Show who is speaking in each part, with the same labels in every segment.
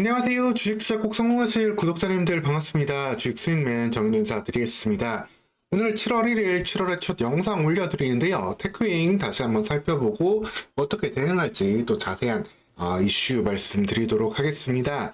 Speaker 1: 안녕하세요. 주식 투자 꼭 성공하실 구독자님들 반갑습니다. 주식 수익맨 정윤 인사드리겠습니다. 오늘 7월 1일 7월의 첫 영상 올려드리는데요. 테크윙 다시 한번 살펴보고 어떻게 대응할지 또 자세한 이슈 말씀드리도록 하겠습니다.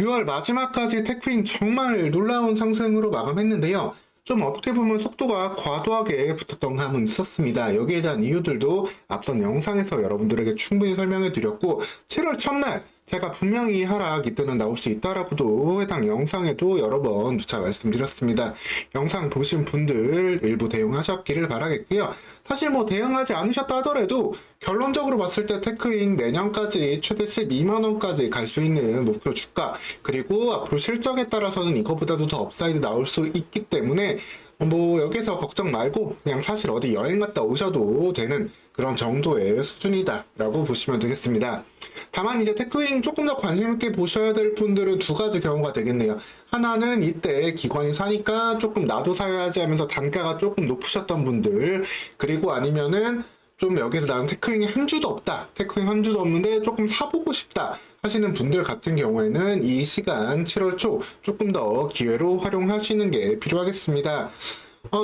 Speaker 1: 6월 마지막까지 테크윙 정말 놀라운 상승으로 마감했는데요. 좀 어떻게 보면 속도가 과도하게 붙었던 감은 있었습니다. 여기에 대한 이유들도 앞선 영상에서 여러분들에게 충분히 설명해 드렸고 7월 첫날 제가 분명히 하락 이때는 나올 수 있다라고도 해당 영상에도 여러 번 누차 말씀드렸습니다. 영상 보신 분들 일부 대응하셨기를 바라겠고요. 사실 뭐 대응하지 않으셨다 하더라도 결론적으로 봤을 때 테크윙 내년까지 최대 12만원까지 갈 수 있는 목표 주가, 그리고 앞으로 실적에 따라서는 이거보다도 더 업사이드 나올 수 있기 때문에 뭐 여기서 걱정 말고 그냥 사실 어디 여행 갔다 오셔도 되는 그런 정도의 수준이다 라고 보시면 되겠습니다. 다만 이제 테크윙 조금 더 관심 있게 보셔야 될 분들은 두 가지 경우가 되겠네요. 하나는 이때 기관이 사니까 조금 나도 사야지 하면서 단가가 조금 높으셨던 분들, 그리고 아니면은 좀 여기서 나는 테크윙이 한 주도 없다, 테크윙 한 주도 없는데 조금 사보고 싶다 하시는 분들 같은 경우에는 이 시간 7월 초 조금 더 기회로 활용하시는 게 필요하겠습니다.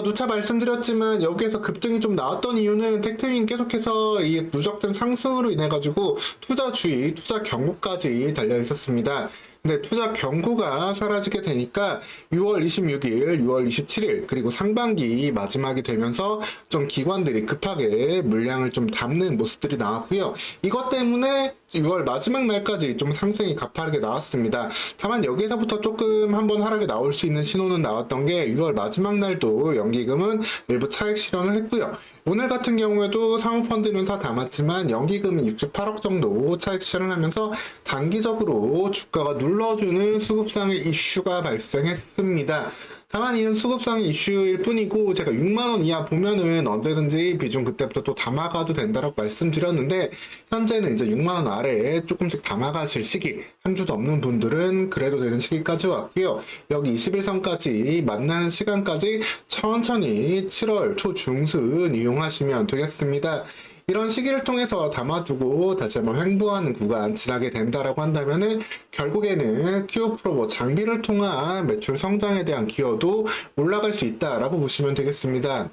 Speaker 1: 누차 말씀드렸지만 여기에서 급등이 좀 나왔던 이유는 테크윙 계속해서 이 누적된 상승으로 인해 가지고 투자 주의, 투자 경고까지 달려 있었습니다. 근데 투자 경고가 사라지게 되니까 6월 26일, 6월 27일 그리고 상반기 마지막이 되면서 좀 기관들이 급하게 물량을 좀 담는 모습들이 나왔고요. 이것 때문에 6월 마지막 날까지 좀 상승이 가파르게 나왔습니다. 다만 여기서부터 조금 한번 하락에 나올 수 있는 신호는 나왔던 게 6월 마지막 날도 연기금은 일부 차익 실현을 했고요. 오늘 같은 경우에도 사모펀드는 사 담았지만 연기금이 68억 정도 차익 실현을 하면서 단기적으로 주가가 눌러주는 수급상의 이슈가 발생했습니다. 다만 이는 수급상의 이슈일 뿐이고 제가 6만원 이하 보면은 언제든지 비중 그때부터 또 담아가도 된다라고 말씀드렸는데 현재는 이제 6만원 아래에 조금씩 담아가실 시기, 한 주도 없는 분들은 그래도 되는 시기까지 왔고요. 여기 21선까지 만나는 시간까지 천천히 7월 초중순 이용하시면 되겠습니다. 이런 시기를 통해서 담아두고 다시 한번 횡보하는 구간 지나게 된다라고 한다면은 결국에는 Q4 뭐 장비를 통한 매출 성장에 대한 기여도 올라갈 수 있다라고 보시면 되겠습니다.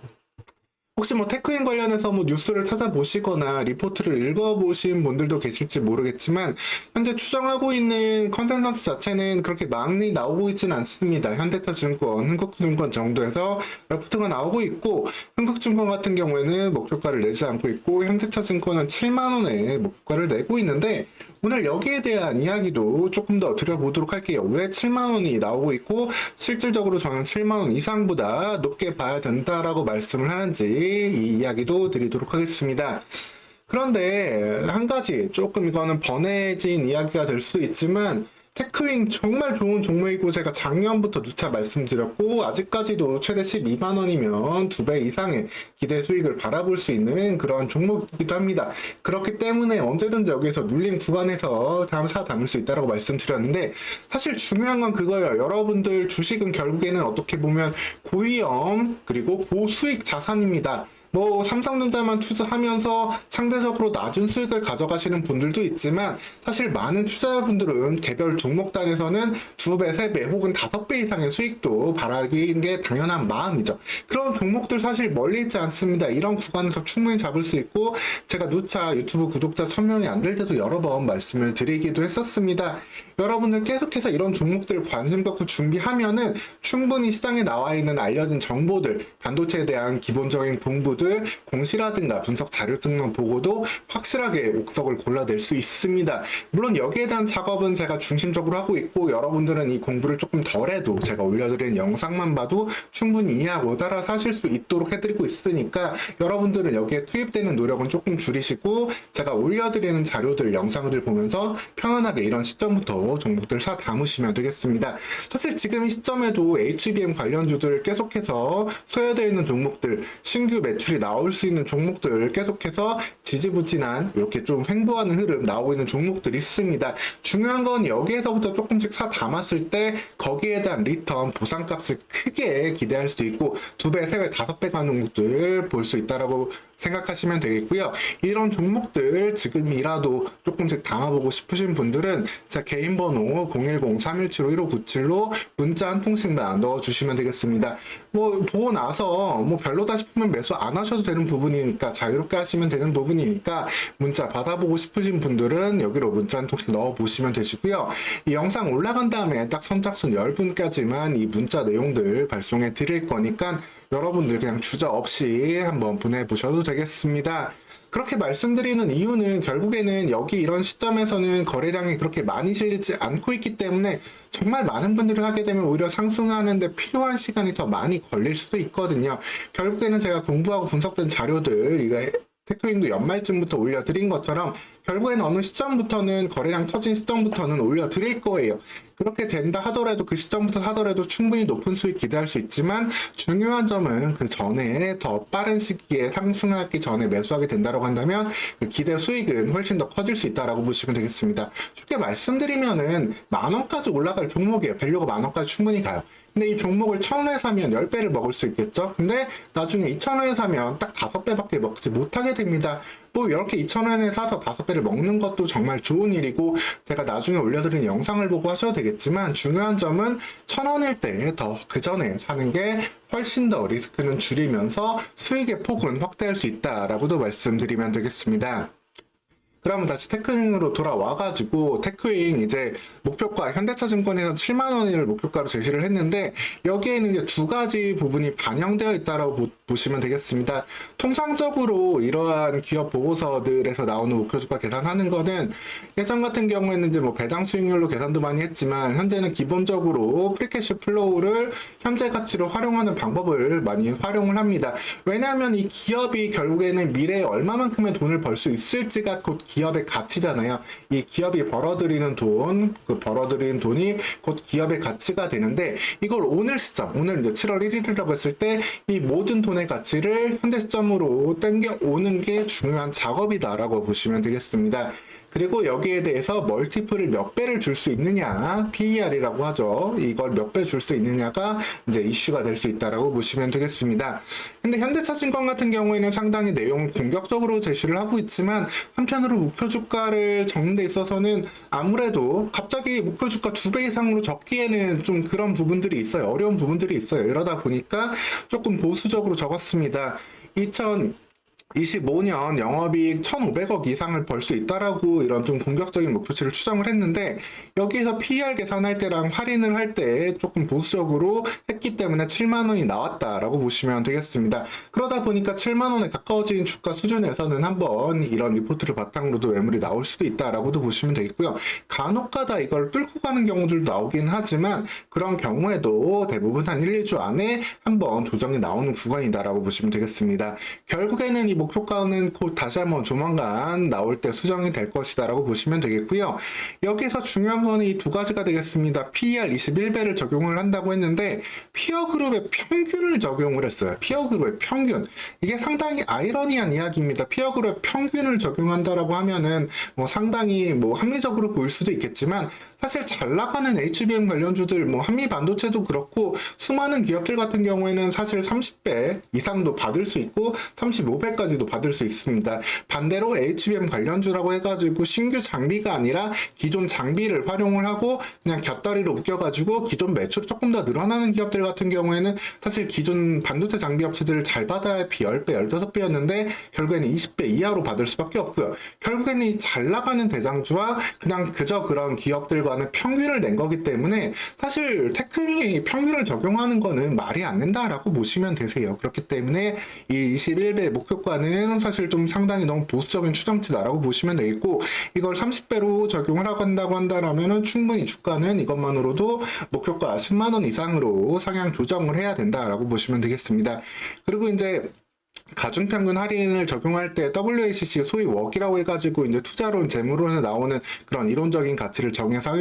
Speaker 1: 혹시 뭐 테크인 관련해서 뭐 뉴스를 찾아보시거나 리포트를 읽어보신 분들도 계실지 모르겠지만 현재 추정하고 있는 컨센서스 자체는 그렇게 많이 나오고 있지는 않습니다. 현대차증권, 흥국증권 정도에서 리포트가 나오고 있고 흥국증권 같은 경우에는 목표가를 내지 않고 있고 현대차증권은 7만원의 목표가를 내고 있는데 오늘 여기에 대한 이야기도 조금 더 드려보도록 할게요. 왜 7만원이 나오고 있고 실질적으로 저는 7만원 이상보다 높게 봐야 된다라고 말씀을 하는지 이 이야기도 드리도록 하겠습니다. 그런데 한 가지 조금 이거는 번외진 이야기가 될 수 있지만 테크윙 정말 좋은 종목이고 제가 작년부터 누차 말씀드렸고 아직까지도 최대 12만원이면 2배 이상의 기대 수익을 바라볼 수 있는 그런 종목이기도 합니다. 그렇기 때문에 언제든지 여기서 눌림 구간에서 사 담을 수 있다고 말씀드렸는데 사실 중요한 건 그거예요. 여러분들 주식은 결국에는 어떻게 보면 고위험 그리고 고수익 자산입니다. 뭐 삼성전자만 투자하면서 상대적으로 낮은 수익을 가져가시는 분들도 있지만 사실 많은 투자자분들은 개별 종목단에서는 2배, 3배 혹은 5배 이상의 수익도 바라는 게 당연한 마음이죠. 그런 종목들 사실 멀리 있지 않습니다. 이런 구간에서 충분히 잡을 수 있고 제가 누차 유튜브 구독자 1000명이 안 될 때도 여러 번 말씀을 드리기도 했었습니다. 여러분들 계속해서 이런 종목들 관심 갖고 준비하면은 충분히 시장에 나와 있는 알려진 정보들, 반도체에 대한 기본적인 공부들, 공시라든가 분석 자료 등만 보고도 확실하게 옥석을 골라낼 수 있습니다. 물론 여기에 대한 작업은 제가 중심적으로 하고 있고 여러분들은 이 공부를 조금 덜 해도 제가 올려드린 영상만 봐도 충분히 이해하고 따라서 하실 수 있도록 해드리고 있으니까 여러분들은 여기에 투입되는 노력은 조금 줄이시고 제가 올려드리는 자료들, 영상들 보면서 편안하게 이런 시점부터 종목들 사 담으시면 되겠습니다. 사실 지금 이 시점에도 HBM 관련주들 계속해서 소외되어 있는 종목들, 신규 매출이 나올 수 있는 종목들 계속해서 지지부진한 이렇게 좀 횡보하는 흐름 나오고 있는 종목들이 있습니다. 중요한 건 여기에서부터 조금씩 사 담았을 때 거기에 대한 리턴, 보상값을 크게 기대할 수 있고 2배, 3배, 5배 가는 종목들 볼 수 있다라고 생각하시면 되겠고요. 이런 종목들 지금이라도 조금씩 담아보고 싶으신 분들은 제 개인 번호 010-3175-1597로 문자 한 통씩만 넣어주시면 되겠습니다. 뭐 보고 나서 뭐 별로다 싶으면 매수 안 하셔도 되는 부분이니까, 자유롭게 하시면 되는 부분이니까 문자 받아보고 싶으신 분들은 여기로 문자 한 통씩 넣어보시면 되시고요. 이 영상 올라간 다음에 딱 선착순 10분까지만 이 문자 내용들 발송해 드릴 거니까 여러분들 그냥 주저없이 한번 보내보셔도 되겠습니다. 그렇게 말씀드리는 이유는 결국에는 여기 이런 시점에서는 거래량이 그렇게 많이 실리지 않고 있기 때문에 정말 많은 분들이 하게 되면 오히려 상승하는데 필요한 시간이 더 많이 걸릴 수도 있거든요. 결국에는 제가 공부하고 분석된 자료들, 이거 테크윙도 연말쯤부터 올려드린 것처럼 결국에는 어느 시점부터는, 거래량 터진 시점부터는 올려드릴 거예요. 그렇게 된다 하더라도, 그 시점부터 하더라도 충분히 높은 수익 기대할 수 있지만 중요한 점은 그 전에 더 빠른 시기에 상승하기 전에 매수하게 된다고 한다면 그 기대 수익은 훨씬 더 커질 수 있다라고 보시면 되겠습니다. 쉽게 말씀드리면은 10,000원까지 올라갈 종목이에요. 밸류가 10,000원까지 충분히 가요. 근데 이 종목을 1,000원에 사면 10배를 먹을 수 있겠죠? 근데 나중에 2,000원에 사면 딱 5배밖에 먹지 못하게 됩니다. 뭐 이렇게 2,000원에 사서 5배를 먹는 것도 정말 좋은 일이고, 제가 나중에 올려드린 영상을 보고 하셔도 되겠지만, 중요한 점은 1,000원일 때 더 그 전에 사는 게 훨씬 더 리스크는 줄이면서 수익의 폭은 확대할 수 있다라고도 말씀드리면 되겠습니다. 그러면 다시 테크윙으로 돌아와가지고, 테크윙 이제 목표가 현대차증권에서 7만원을 목표가로 제시를 했는데, 여기에는 이제 두 가지 부분이 반영되어 있다고 보시면 되겠습니다. 통상적으로 이러한 기업 보고서들에서 나오는 목표주가 계산하는 거는 예전 같은 경우에는 이제 뭐 배당 수익률로 계산도 많이 했지만, 현재는 기본적으로 프리캐시 플로우를 현재 가치로 활용하는 방법을 많이 활용을 합니다. 왜냐하면 이 기업이 결국에는 미래에 얼마만큼의 돈을 벌 수 있을지가 곧 기업의 가치잖아요. 이 기업이 벌어들이는 돈, 그 벌어들이는 돈이 곧 기업의 가치가 되는데, 이걸 오늘 시점, 오늘 이제 7월 1일이라고 했을 때 이 모든 돈의 가치를 현재 시점으로 땡겨오는 게 중요한 작업이다라고 보시면 되겠습니다. 그리고 여기에 대해서 멀티플을 몇 배를 줄 수 있느냐, PER이라고 하죠. 이걸 몇 배 줄 수 있느냐가 이제 이슈가 될 수 있다라고 보시면 되겠습니다. 근데 현대차증권 같은 경우에는 상당히 내용을 공격적으로 제시를 하고 있지만, 한편으로 목표 주가를 적는 데 있어서는 아무래도 갑자기 목표 주가 2배 이상으로 적기에는 좀 그런 부분들이 있어요. 어려운 부분들이 있어요. 이러다 보니까 조금 보수적으로 적었습니다. 2025년 영업이익 1,500억 이상을 벌 수 있다라고 이런 좀 공격적인 목표치를 추정을 했는데, 여기에서 PER 계산할 때랑 할인을 할 때 조금 보수적으로 했기 때문에 7만원이 나왔다라고 보시면 되겠습니다. 그러다 보니까 7만원에 가까워진 주가 수준에서는 한번 이런 리포트를 바탕으로도 매물이 나올 수도 있다라고도 보시면 되겠고요. 간혹가다 이걸 뚫고 가는 경우들도 나오긴 하지만, 그런 경우에도 대부분 한 1, 2주 안에 한번 조정이 나오는 구간이다라고 보시면 되겠습니다. 결국에는 이 목표가는 곧 다시 한번 조만간 나올 때 수정이 될 것이다라고 보시면 되겠고요. 여기서 중요한 거는 이 두 가지가 되겠습니다. PER 21배를 적용을 한다고 했는데, 피어 그룹의 평균을 적용을 했어요. 피어 그룹의 평균. 이게 상당히 아이러니한 이야기입니다. 피어 그룹의 평균을 적용한다라고 하면은 뭐 상당히 뭐 합리적으로 보일 수도 있겠지만, 사실 잘 나가는 HBM 관련주들, 뭐 한미 반도체도 그렇고 수많은 기업들 같은 경우에는 사실 30배 이상도 받을 수 있고 35배까지도 받을 수 있습니다. 반대로 HBM 관련주라고 해가지고 신규 장비가 아니라 기존 장비를 활용을 하고 그냥 곁다리로 묶여가지고 기존 매출이 조금 더 늘어나는 기업들 같은 경우에는 사실 기존 반도체 장비 업체들을 잘 받아야 비 10배, 15배였는데 결국에는 20배 이하로 받을 수밖에 없고요. 결국에는 이 잘 나가는 대장주와 그냥 그저 그런 기업들과는 평균을 낸 거기 때문에 사실 테크닉이 평균을 적용하는 거는 말이 안 된다라고 보시면 되세요. 그렇기 때문에 이 21배 목표가는 사실 좀 상당히 너무 보수적인 추정치다라고 보시면 되겠고, 이걸 30배로 적용을 한다고 한다라면은 충분히 주가는 이것만으로도 목표가 10만원 이상으로 상향 조정을 해야 된다라고 보시면 되겠습니다. 그리고 이제 가중평균 할인을 적용할 때 WACC 소위 웍이라고 해가지고 이제 투자론 재무론에 나오는 그런 이론적인 가치를 적용해서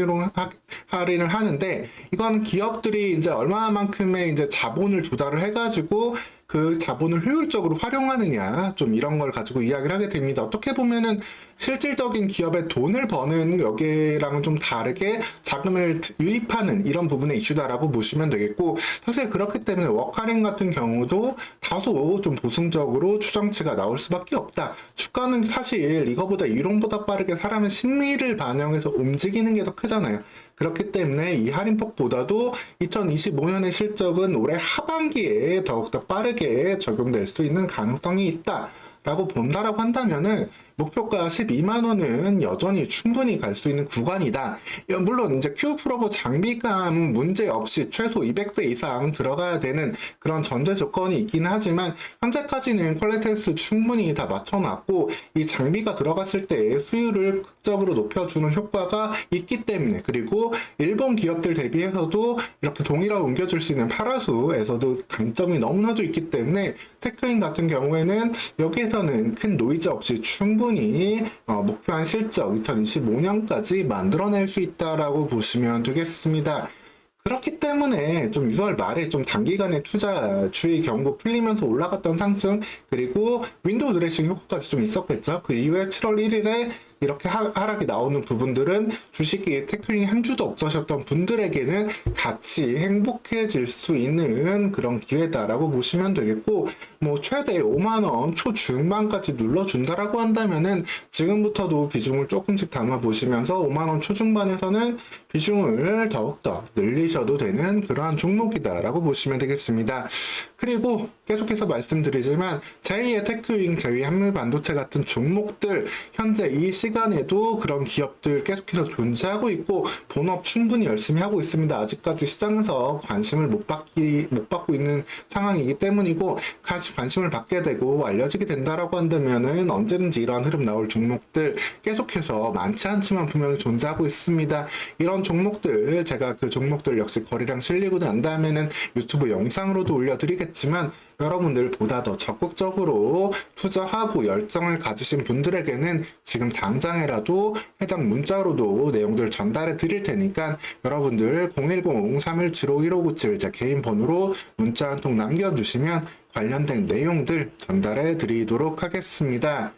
Speaker 1: 할인을 하는데, 이건 기업들이 이제 얼마만큼의 이제 자본을 조달을 해가지고 그 자본을 효율적으로 활용하느냐, 좀 이런 걸 가지고 이야기를 하게 됩니다. 어떻게 보면은 실질적인 기업의 돈을 버는 여기랑은 좀 다르게 자금을 유입하는 이런 부분의 이슈다라고 보시면 되겠고, 사실 그렇기 때문에 워카림 같은 경우도 다소 좀 보수적으로 추정치가 나올 수밖에 없다. 주가는 사실 이거보다 이론보다 빠르게 사람의 심리를 반영해서 움직이는 게 더 크잖아요. 그렇기 때문에 이 할인폭보다도 2025년의 실적은 올해 하반기에 더욱더 빠르게 적용될 수 있는 가능성이 있다. 라고 본다라고 한다면은 목표가 12만 원은 여전히 충분히 갈 수 있는 구간이다. 물론 이제 Q 프로보 장비감은 문제 없이 최소 200대 이상 들어가야 되는 그런 전제 조건이 있긴 하지만 현재까지는 퀄리테스 충분히 다 맞춰놨고 이 장비가 들어갔을 때 수율을 극적으로 높여주는 효과가 있기 때문에, 그리고 일본 기업들 대비해서도 이렇게 동일하게 옮겨줄 수 있는 파라수에서도 강점이 너무나도 있기 때문에 테크인 같은 경우에는 여기에서는 큰 노이즈 없이 충분히 목표한 실적 2025년까지 만들어낼 수 있다라고 보시면 되겠습니다. 그렇기 때문에 좀 6월 말에 좀 단기간에 투자 주의 경고 풀리면서 올라갔던 상승, 그리고 윈도우 드레싱 효과까지 좀 있었겠죠. 그 이후에 7월 1일에 이렇게 하락이 나오는 부분들은 주식이 테크닉이 한 주도 없으셨던 분들에게는 같이 행복해질 수 있는 그런 기회다라고 보시면 되겠고, 뭐 최대 5만원 초중반까지 눌러준다라고 한다면은 지금부터도 비중을 조금씩 담아 보시면서 5만원 초중반에서는 비중을 더욱더 늘리셔도 되는 그러한 종목이다라고 보시면 되겠습니다. 그리고 계속해서 말씀드리지만 제2의 테크윙, 제2의 한물반도체 같은 종목들 현재 이 시간에도 그런 기업들 계속해서 존재하고 있고 본업 충분히 열심히 하고 있습니다. 아직까지 시장에서 관심을 못 받고 있는 상황이기 때문이고, 같이 관심을 받게 되고 알려지게 된다라고 한다면은 언제든지 이러한 흐름 나올 종목들 계속해서 많지 않지만 분명히 존재하고 있습니다. 이런 종목들 제가 그 종목들 역시 거래량 실리고 난 다음에는 유튜브 영상으로도 올려드리겠지만 여러분들 보다 더 적극적으로 투자하고 열정을 가지신 분들에게는 지금 당장이라도 해당 문자로도 내용들 전달해 드릴 테니까 여러분들 010-3175-1597 제 개인 번호로 문자 한 통 남겨주시면 관련된 내용들 전달해 드리도록 하겠습니다.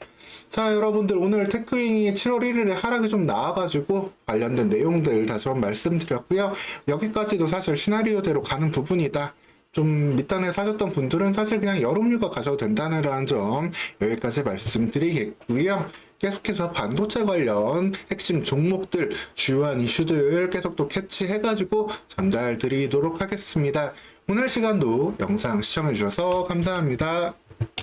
Speaker 1: 자, 여러분들 오늘 테크윙이 7월 1일에 하락이 좀 나와가지고 관련된 내용들 다시 한번 말씀드렸고요. 여기까지도 사실 시나리오대로 가는 부분이다. 좀 밑단에 사셨던 분들은 사실 그냥 여름휴가 가셔도 된다는 점 여기까지 말씀드리겠고요. 계속해서 반도체 관련 핵심 종목들, 주요한 이슈들 계속 또 캐치해가지고 전달 드리도록 하겠습니다. 오늘 시간도 영상 시청해주셔서 감사합니다.